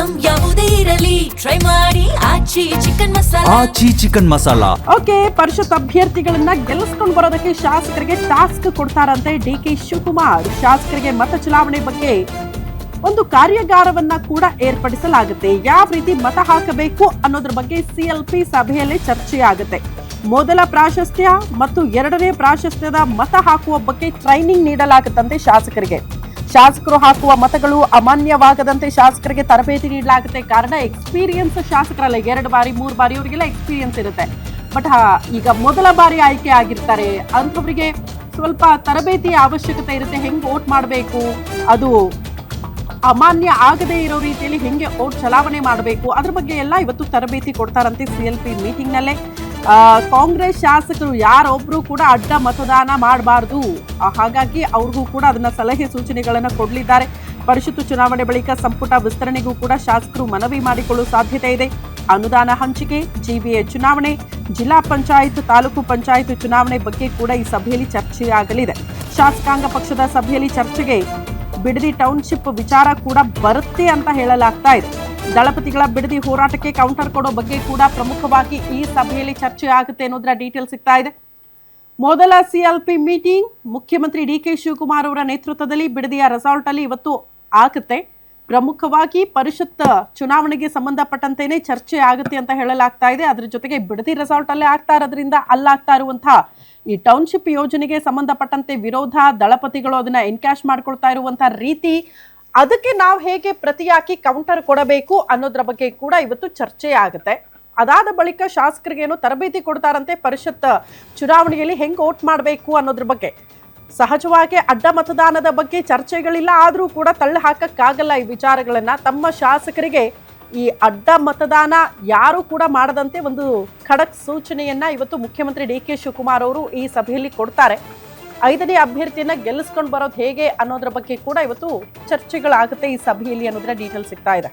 Item ಯಾವುದೇ ಇರಲಿ try ಮಾಡಿ ಆಚಿ ಚಿಕನ್ ಮಸಾಲಾ. ಓಕೆ, ಪರಿಷತ್ ಅಭ್ಯರ್ಥಿಗಳನ್ನ ಗೆಲ್ಲಿಸ್ಕೊಂಡು ಬರೋದಕ್ಕೆ ಶಾಸಕರಿಗೆ ಟಾಸ್ಕ್ ಕೊಡ್ತಾರಂತೆ ಡಿ.ಕೆ. ಶಿವಕುಮಾರ್. ಶಾಸಕರಿಗೆ ಮತ ಚಲಾವಣೆ ಬಗ್ಗೆ ಒಂದು ಕಾರ್ಯಾಗಾರವನ್ನ ಕೂಡ ಏರ್ಪಡಿಸಲಾಗುತ್ತೆ. ಯಾವ ರೀತಿ ಮತ ಹಾಕಬೇಕು ಅನ್ನೋದ್ರ ಬಗ್ಗೆ ಸಿಎಲ್ಪಿ ಸಭೆಯಲ್ಲಿ ಚರ್ಚೆಯಾಗುತ್ತೆ. ಮೊದಲ ಪ್ರಾಶಸ್ತ್ಯ ಮತ್ತು ಎರಡನೇ ಪ್ರಾಶಸ್ತ್ಯದ ಮತ ಹಾಕುವ ಬಗ್ಗೆ ಟ್ರೈನಿಂಗ್ ನೀಡಲಾಗುತ್ತಂತೆ ಶಾಸಕರಿಗೆ. ಶಾಸಕರು ಹಾಕುವ ಮತಗಳು ಅಮಾನ್ಯವಾಗದಂತೆ ಶಾಸಕರಿಗೆ ತರಬೇತಿ ನೀಡಲಾಗುತ್ತೆ. ಕಾರಣ ಎಕ್ಸ್ಪೀರಿಯನ್ಸ್ ಶಾಸಕರಲ್ಲ, 2 ಬಾರಿ 3 ಬಾರಿ ಅವರಿಗೆಲ್ಲ ಎಕ್ಸ್ಪೀರಿಯನ್ಸ್ ಇರುತ್ತೆ. ಬಟ್ ಈಗ ಮೊದಲ ಬಾರಿ ಆಯ್ಕೆ ಆಗಿರ್ತಾರೆ ಅಂಥವರಿಗೆ ಸ್ವಲ್ಪ ತರಬೇತಿಯ ಅವಶ್ಯಕತೆ ಇರುತ್ತೆ. ಹೆಂಗೆ ವೋಟ್ ಮಾಡಬೇಕು, ಅದು ಅಮಾನ್ಯ ಆಗದೇ ಇರೋ ರೀತಿಯಲ್ಲಿ ಹೆಂಗೆ ವೋಟ್ ಚಲಾವಣೆ ಮಾಡಬೇಕು, ಅದ್ರ ಬಗ್ಗೆ ಎಲ್ಲ ಇವತ್ತು ತರಬೇತಿ ಕೊಡ್ತಾರಂತೆ ಸಿಎಲ್ಪಿ ಮೀಟಿಂಗ್ನಲ್ಲೇ. ಕಾಂಗ್ರೆಸ್ ಶಾಸಕರು ಯಾರೊಬ್ರು ಕೂಡ ಅಡ್ಡ ಮತದಾನ ಮಾಡಬಾರ್ದು, ಹಾಗಾಗಿ ಅವ್ರಿಗೂ ಕೂಡ ಅದನ್ನ ಸಲಹೆ ಸೂಚನೆಗಳನ್ನು ಕೊಡಲಿದ್ದಾರೆ. ಪರಿಷತ್ತು ಚುನಾವಣೆ ಬಳಿಕ ಸಂಪುಟ ವಿಸ್ತರಣೆಗೂ ಕೂಡ ಶಾಸಕರು ಮನವಿ ಮಾಡಿಕೊಳ್ಳುವ ಸಾಧ್ಯತೆ ಇದೆ. ಅನುದಾನ ಹಂಚಿಕೆ, ಜಿಬಿಎ ಚುನಾವಣೆ, ಜಿಲ್ಲಾ ಪಂಚಾಯತ್, ತಾಲೂಕು ಪಂಚಾಯತ್ ಚುನಾವಣೆ ಬಗ್ಗೆ ಕೂಡ ಈ ಸಭೆಯಲ್ಲಿ ಚರ್ಚೆಯಾಗಲಿದೆ. ಶಾಸಕಾಂಗ ಪಕ್ಷದ ಸಭೆಯಲ್ಲಿ ಚರ್ಚೆಗೆ ಬಿಡದಿ ಟೌನ್ಶಿಪ್ ವಿಚಾರ ಕೂಡ ಬರುತ್ತೆ ಅಂತ ಹೇಳಲಾಗ್ತಾ ಇದೆ. ದಳಪತಿಗಳ ಬಿಡದಿ ಹೋರಾಟಕ್ಕೆ ಕೌಂಟರ್ ಕೊಡೋ ಬಗ್ಗೆ ಕೂಡ ಪ್ರಮುಖವಾಗಿ ಈ ಸಭೆಯಲ್ಲಿ ಚರ್ಚೆ ಆಗುತ್ತೆ ಅನ್ನೋದರ ಡೀಟೇಲ್ ಸಿಗ್ತಾ ಇದೆ. ಮೊದಲ ಸಿಎಲ್ಪಿ ಮೀಟಿಂಗ್ ಮುಖ್ಯಮಂತ್ರಿ ಡಿ.ಕೆ. ಶಿವಕುಮಾರ್ ಅವರ ನೇತೃತ್ವದಲ್ಲಿ ಬಿಡದಿಯ ರೆಸಾರ್ಟ್ ಅಲ್ಲಿ ಇವತ್ತು ಆಗುತ್ತೆ. ಪ್ರಮುಖವಾಗಿ ಪರಿಷತ್ ಚುನಾವಣೆಗೆ ಸಂಬಂಧಪಟ್ಟಂತೆಯೇ ಚರ್ಚೆ ಆಗುತ್ತೆ ಅಂತ ಹೇಳಲಾಗ್ತಾ ಇದೆ. ಅದ್ರ ಜೊತೆಗೆ ಬಿಡದಿ ರೆಸಾರ್ಟ್ ಅಲ್ಲೇ ಆಗ್ತಾ ಇರೋದ್ರಿಂದ ಅಲ್ಲಾಗ್ತಾ ಇರುವಂತಹ ಈ ಟೌನ್ಶಿಪ್ ಯೋಜನೆಗೆ ಸಂಬಂಧಪಟ್ಟಂತೆ ವಿರೋಧ, ದಳಪತಿಗಳು ಅದನ್ನ ಎನ್ಕ್ಯಾಶ್ ಮಾಡ್ಕೊಳ್ತಾ ಇರುವಂತಹ ರೀತಿ, ಅದಕ್ಕೆ ನಾವು ಹೇಗೆ ಪ್ರತಿಯಾಗಿ ಕೌಂಟರ್ ಕೊಡಬೇಕು ಅನ್ನೋದ್ರ ಬಗ್ಗೆ ಕೂಡ ಇವತ್ತು ಚರ್ಚೆ ಆಗುತ್ತೆ. ಅದಾದ ಬಳಿಕ ಶಾಸಕರಿಗೇನು ತರಬೇತಿ ಕೊಡ್ತಾರಂತೆ ಪರಿಷತ್ ಚುನಾವಣೆಯಲ್ಲಿ ಹೆಂಗೆ ವೋಟ್ ಮಾಡಬೇಕು ಅನ್ನೋದ್ರ ಬಗ್ಗೆ. ಸಹಜವಾಗಿ ಅಡ್ಡ ಮತದಾನದ ಬಗ್ಗೆ ಚರ್ಚೆಗಳಿಲ್ಲ, ಆದರೂ ಕೂಡ ತಳ್ಳಿ ಹಾಕಕ್ಕಾಗಲ್ಲ ಈ ವಿಚಾರಗಳನ್ನ. ತಮ್ಮ ಶಾಸಕರಿಗೆ ಈ ಅಡ್ಡ ಮತದಾನ ಯಾರು ಕೂಡ ಮಾಡದಂತೆ ಒಂದು ಖಡಕ್ ಸೂಚನೆಯನ್ನ ಇವತ್ತು ಮುಖ್ಯಮಂತ್ರಿ ಡಿ.ಕೆ. ಶಿವಕುಮಾರ್ ಅವರು ಈ ಸಭೆಯಲ್ಲಿ ಕೊಡ್ತಾರೆ. 5ನೇ ಅಭ್ಯರ್ಥಿಯನ್ನ ಗೆಲ್ಲಿಸ್ಕೊಂಡು ಬರೋದು ಹೇಗೆ ಅನ್ನೋದ್ರ ಬಗ್ಗೆ ಕೂಡ ಇವತ್ತು ಚರ್ಚೆಗಳಾಗುತ್ತೆ ಈ ಸಭೆಯಲ್ಲಿ ಅನ್ನೋದ್ರ ಡೀಟೇಲ್ ಸಿಗ್ತಾ ಇದೆ.